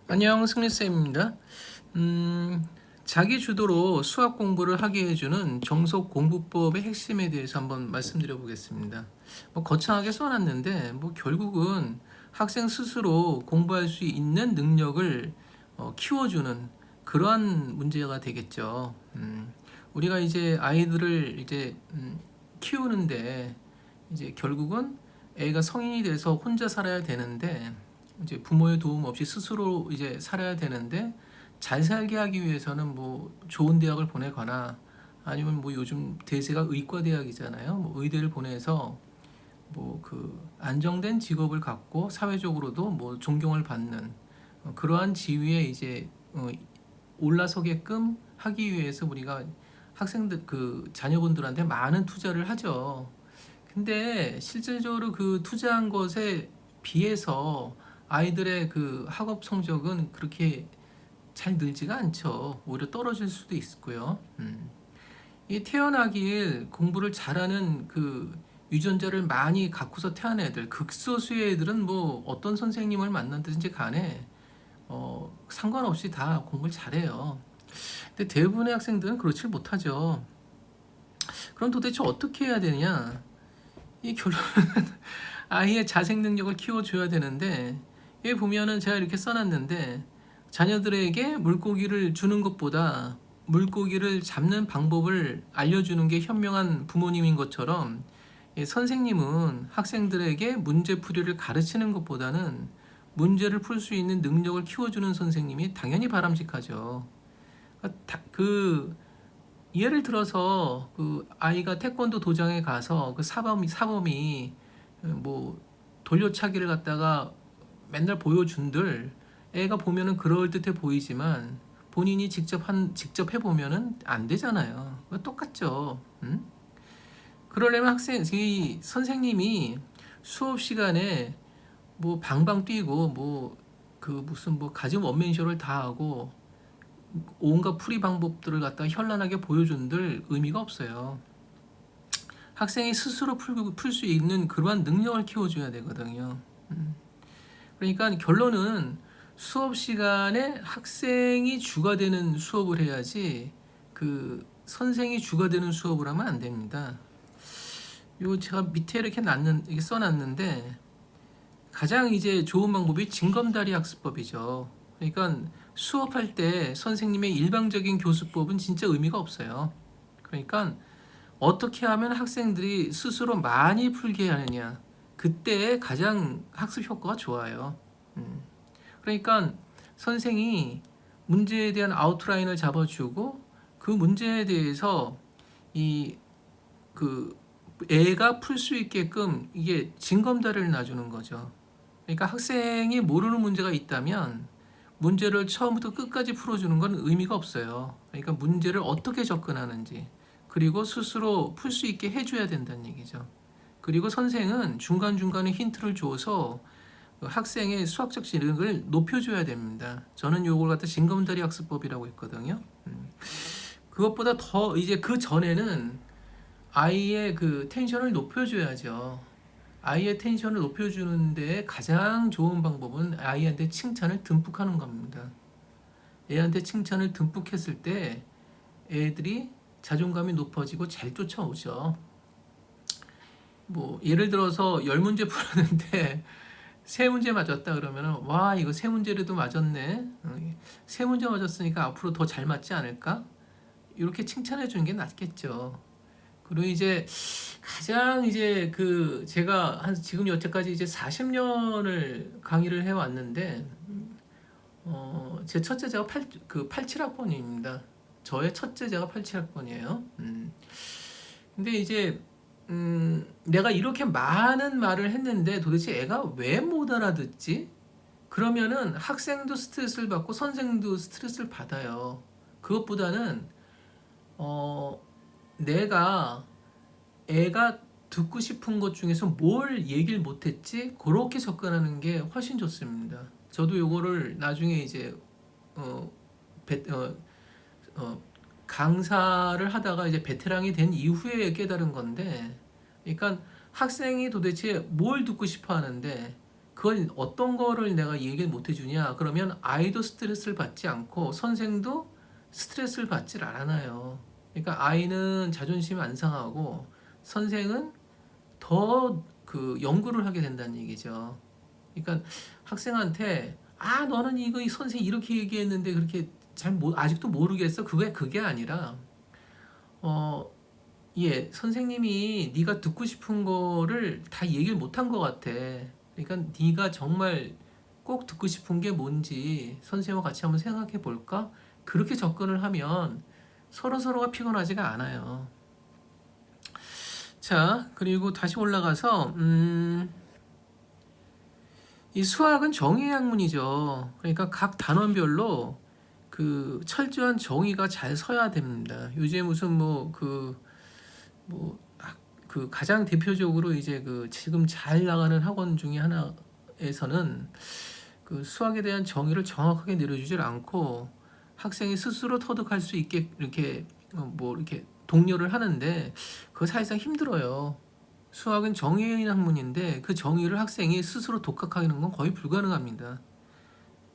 안녕, 승리쌤입니다. 자기 주도로 수학 공부를 하게 해주는 정석 공부법의 핵심에 대해서 한번 말씀드려 보겠습니다. 거창하게 써놨는데, 결국은 학생 스스로 공부할 수 있는 능력을 키워주는 그러한 문제가 되겠죠. 우리가 이제 아이들을 이제 키우는데, 이제 결국은 애가 성인이 돼서 혼자 살아야 되는데, 이제 부모의 도움 없이 스스로 이제 살아야 되는데, 잘 살게 하기 위해서는 좋은 대학을 보내거나, 아니면 요즘 대세가 의과 대학이잖아요. 의대를 보내서 안정된 직업을 갖고 사회적으로도 존경을 받는 그러한 지위에 이제 올라서게끔 하기 위해서 우리가 학생들 자녀분들한테 많은 투자를 하죠. 근데 실질적으로 그 투자한 것에 비해서 아이들의 그 학업 성적은 그렇게 잘 늘지가 않죠. 오히려 떨어질 수도 있고요. 이 태어나길 공부를 잘하는 그 유전자를 많이 갖고서 태어난 애들, 극소수의 애들은 어떤 선생님을 만나든지 간에 상관없이 다 공부를 잘해요. 근데 대부분의 학생들은 그렇지 못하죠. 그럼 도대체 어떻게 해야 되느냐? 이 결론은 아이의 자생 능력을 키워줘야 되는데, 여기 보면은 제가 이렇게 써놨는데, 자녀들에게 물고기를 주는 것보다 물고기를 잡는 방법을 알려주는 게 현명한 부모님인 것처럼, 선생님은 학생들에게 문제풀이를 가르치는 것보다는 문제를 풀 수 있는 능력을 키워주는 선생님이 당연히 바람직하죠. 그 예를 들어서 그 아이가 태권도 도장에 가서 그 사범이 돌려차기를 갖다가 맨날 보여준들, 애가 보면은 그럴 듯해 보이지만 본인이 직접 해보면은 안 되잖아요. 똑같죠. 그러려면 이 선생님이 수업 시간에 방방 뛰고 무슨 가진 원맨쇼를 다 하고 온갖 풀이 방법들을 갖다가 현란하게 보여준들 의미가 없어요. 학생이 스스로 풀 수 있는 그러한 능력을 키워줘야 되거든요. 그러니까 결론은 수업 시간에 학생이 주가 되는 수업을 해야지 그 선생이 주가 되는 수업을 하면 안 됩니다. 요 제가 밑에 이렇게 써놨는데, 가장 이제 좋은 방법이 징검다리 학습법이죠. 그러니까 수업할 때 선생님의 일방적인 교수법은 진짜 의미가 없어요. 그러니까 어떻게 하면 학생들이 스스로 많이 풀게 하느냐, 그때 가장 학습 효과가 좋아요. 그러니까 선생이 문제에 대한 아웃라인을 잡아주고, 그 문제에 대해서 이 그 애가 풀 수 있게끔 이게 징검다리를 놔주는 거죠. 그러니까 학생이 모르는 문제가 있다면 문제를 처음부터 끝까지 풀어주는 건 의미가 없어요. 그러니까 문제를 어떻게 접근하는지, 그리고 스스로 풀 수 있게 해줘야 된다는 얘기죠. 그리고 선생은 중간중간에 힌트를 줘서 학생의 수학적 지능을 높여줘야 됩니다. 저는 요걸 갖다 징검다리 학습법이라고 했거든요. 그것보다 더 이제 그 전에는 아이의 그 텐션을 높여줘야죠. 아이의 텐션을 높여주는데 가장 좋은 방법은 아이한테 칭찬을 듬뿍 하는 겁니다. 애한테 칭찬을 듬뿍 했을 때 애들이 자존감이 높아지고 잘 쫓아오죠. 예를 들어서 10문제 풀었는데 세 문제 맞았다 그러면은, 와, 이거 세 문제라도 맞았네. 세 문제 맞았으니까 앞으로 더 잘 맞지 않을까? 이렇게 칭찬해 주는 게 낫겠죠. 그리고 이제 가장 이제 제가 지금 여태까지 이제 40년을 강의를 해 왔는데, 제 첫째제가 87학번입니다. 저의 첫째제가 87학번이에요. 근데 이제 내가 이렇게 많은 말을 했는데 도대체 애가 왜 못 알아듣지? 그러면은 학생도 스트레스를 받고 선생도 스트레스를 받아요. 그것보다는 어, 내가 애가 듣고 싶은 것 중에서 뭘 얘기를 못했지? 그렇게 접근하는 게 훨씬 좋습니다. 저도 요거를 나중에 이제 어, 베, 어, 어, 강사를 하다가 이제 베테랑이 된 이후에 깨달은 건데, 그러니까 학생이 도대체 뭘 듣고 싶어 하는데 그건 어떤 거를 내가 얘기를 못 해주냐? 그러면 아이도 스트레스를 받지 않고 선생도 스트레스를 받질 않아요. 그러니까 아이는 자존심 안 상하고 선생은 더 그 연구를 하게 된다는 얘기죠. 그러니까 학생한테 너는 이거 이 선생이 이렇게 얘기했는데 그렇게 아직도 모르겠어. 그게 아니라 어 예, 선생님이 네가 듣고 싶은 거를 다 얘기를 못한 것 같아. 그러니까 네가 정말 꼭 듣고 싶은 게 뭔지 선생님과 같이 한번 생각해 볼까? 그렇게 접근을 하면 서로가 피곤하지가 않아요. 자, 그리고 다시 올라가서 이 수학은 정의의 학문이죠. 그러니까 각 단원별로 그 철저한 정의가 잘 서야 됩니다. 요즘에 무슨 뭐 그 가장 대표적으로 이제 그 지금 잘 나가는 학원 중에 하나에서는 그 수학에 대한 정의를 정확하게 내려주질 않고 학생이 스스로 터득할 수 있게 이렇게 이렇게 독려를 하는데 그거 사실상 힘들어요. 수학은 정의의 학문인데 그 정의를 학생이 스스로 독학하는 건 거의 불가능합니다.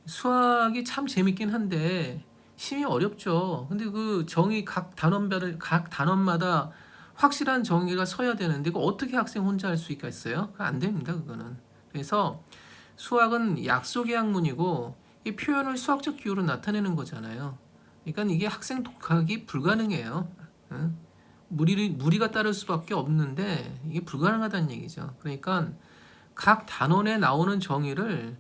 수학이 참 재밌긴 한데 심히 어렵죠. 근데 그 정의 각 단원마다 확실한 정의가 서야 되는데 그거 어떻게 학생 혼자 할 수 있겠어요? 안 됩니다, 그거는. 그래서 수학은 약속의 학문이고 이 표현을 수학적 기호로 나타내는 거잖아요. 그러니까 이게 학생 독학이 불가능해요. 응? 무리가 따를 수밖에 없는데 이게 불가능하다는 얘기죠. 그러니까 각 단원에 나오는 정의를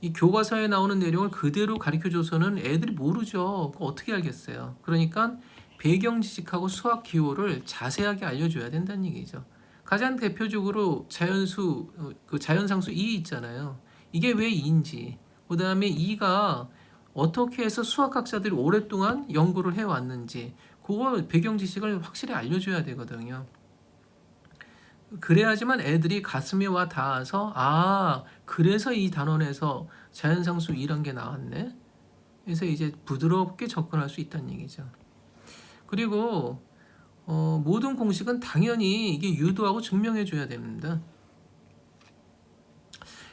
이 교과서에 나오는 내용을 그대로 가르쳐줘서는 애들이 모르죠. 그거 어떻게 알겠어요. 그러니까 배경 지식하고 수학 기호를 자세하게 알려줘야 된다는 얘기죠. 가장 대표적으로 그 자연상수 2 있잖아요. 이게 왜 2인지, 그 다음에 2가 어떻게 해서 수학학자들이 오랫동안 연구를 해왔는지, 그거 배경 지식을 확실히 알려줘야 되거든요. 그래야지만 애들이 가슴에 와 닿아서 그래서 이 단원에서 자연상수 이런 게 나왔네. 그래서 이제 부드럽게 접근할 수 있다는 얘기죠. 그리고 모든 공식은 당연히 이게 유도하고 증명해 줘야 됩니다.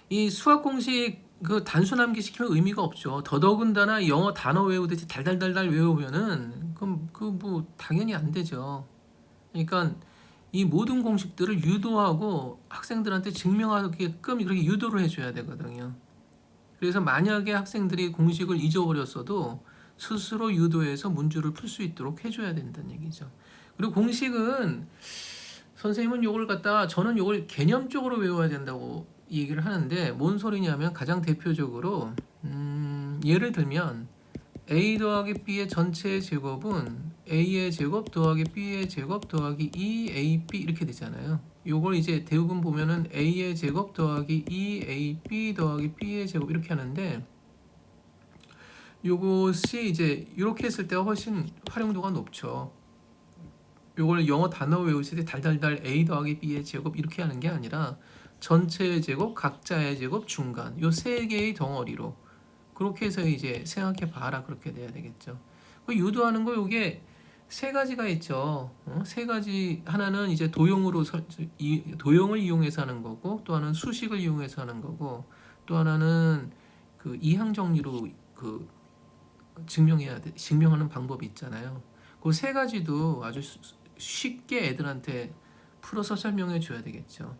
이 수학 공식 그 단순 암기시키면 의미가 없죠. 더더군다나 영어 단어 외우듯이 달달달달 외우면은 그럼 그 뭐 당연히 안 되죠. 그러니까 이 모든 공식들을 유도하고 학생들한테 증명하게끔 그렇게 유도를 해줘야 되거든요. 그래서 만약에 학생들이 공식을 잊어버렸어도 스스로 유도해서 문제를 풀 수 있도록 해줘야 된다는 얘기죠. 그리고 공식은 선생님은 요걸 갖다가 저는 요걸 개념적으로 외워야 된다고 얘기를 하는데 뭔 소리냐면 가장 대표적으로 예를 들면 a 더하기 b의 전체 제곱은 a의 제곱 더하기 b의 제곱 더하기 2ab 이렇게 되잖아요. 요걸 이제 대부분 보면은 a의 제곱 더하기 2ab 더하기 b의 제곱 이렇게 하는데 요것이 이제 이렇게 했을 때가 훨씬 활용도가 높죠. 요걸 영어 단어 외우실 때 달달달 a 더하기 b의 제곱 이렇게 하는 게 아니라 전체의 제곱, 각자의 제곱, 중간 요 세 개의 덩어리로 그렇게 해서 이제 생각해 봐라 그렇게 돼야 되겠죠. 유도하는 거 요게 세 가지가 있죠. 세 가지 하나는 이제 도형을 이용해서 하는 거고 또 하나는 수식을 이용해서 하는 거고 또 하나는 그 이항 정리로 그 증명하는 방법이 있잖아요. 그 세 가지도 아주 쉽게 애들한테 풀어서 설명해 줘야 되겠죠.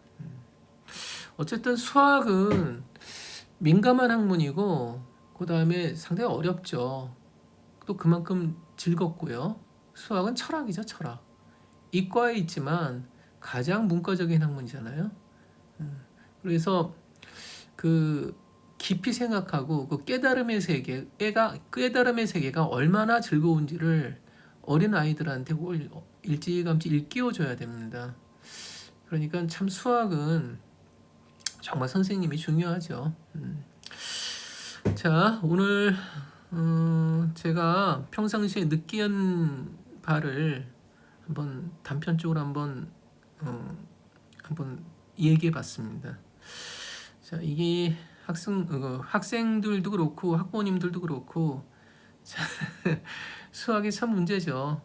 어쨌든 수학은 민감한 학문이고 그 다음에 상당히 어렵죠. 또 그만큼 즐겁고요. 수학은 철학이죠, 철학. 이과에 있지만 가장 문과적인 학문이잖아요. 그래서 그 깊이 생각하고 그 깨달음의 세계가 얼마나 즐거운지를 어린 아이들한테 일찌감치 일깨워줘야 됩니다. 그러니까 참 수학은 정말 선생님이 중요하죠. 자, 오늘 제가 평상시에 느끼는 바를 한번 단편적으로 한번 얘기해 봤습니다. 자, 이게 학생들도 그렇고 학부모님들도 그렇고 자, 수학이 참 문제죠.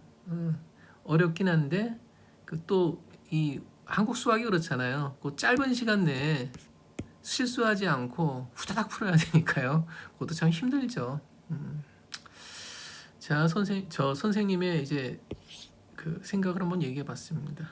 어렵긴 한데 그 또 이 한국 수학이 그렇잖아요. 그 짧은 시간 내에 실수하지 않고 후다닥 풀어야 되니까요. 그것도 참 힘들죠. 자, 선생님의 이제 그 생각을 한번 얘기해 봤습니다.